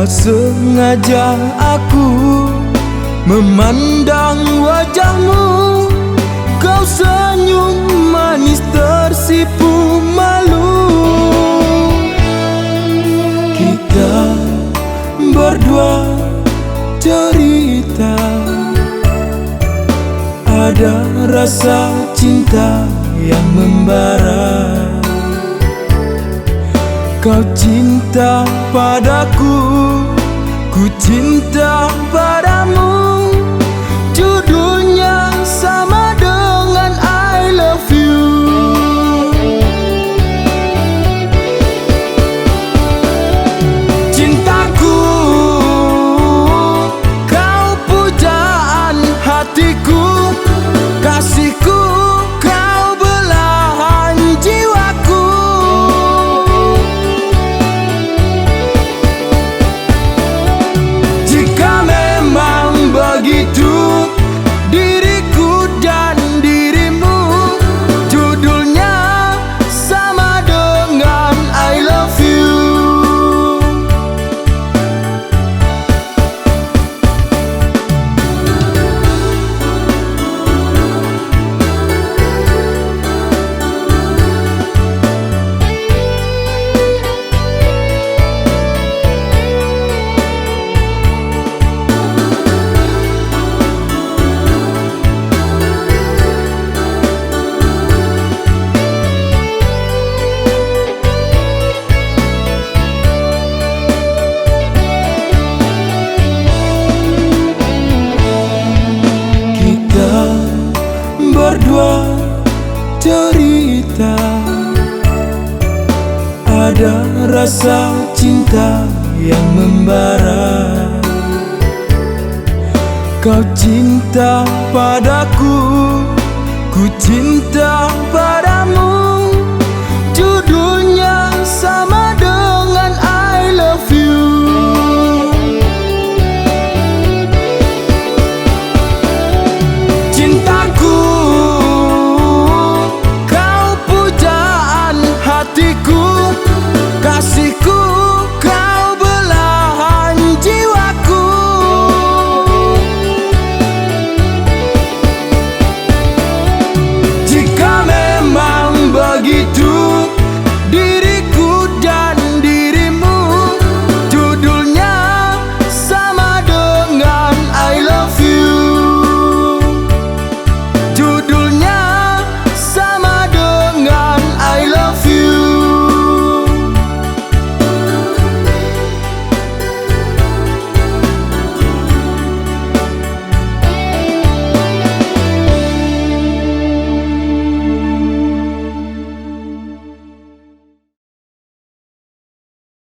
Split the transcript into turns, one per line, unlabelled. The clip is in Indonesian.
Tak sengaja aku memandang wajahmu, kau senyum manis tersipu malu. Kita berdua cerita, ada rasa cinta yang membara. Kau cinta padaku, ku cinta padamu. Judulnya sama dengan I love you. Cintaku, kau pujaan hatiku. Kasihku, kau belahan jiwaku. Jika memang begitu diriku dan dirimu, judulnya sama dengan I love you. Berdua cerita, ada rasa cinta yang membara. Kau cinta padaku, ku cinta padamu.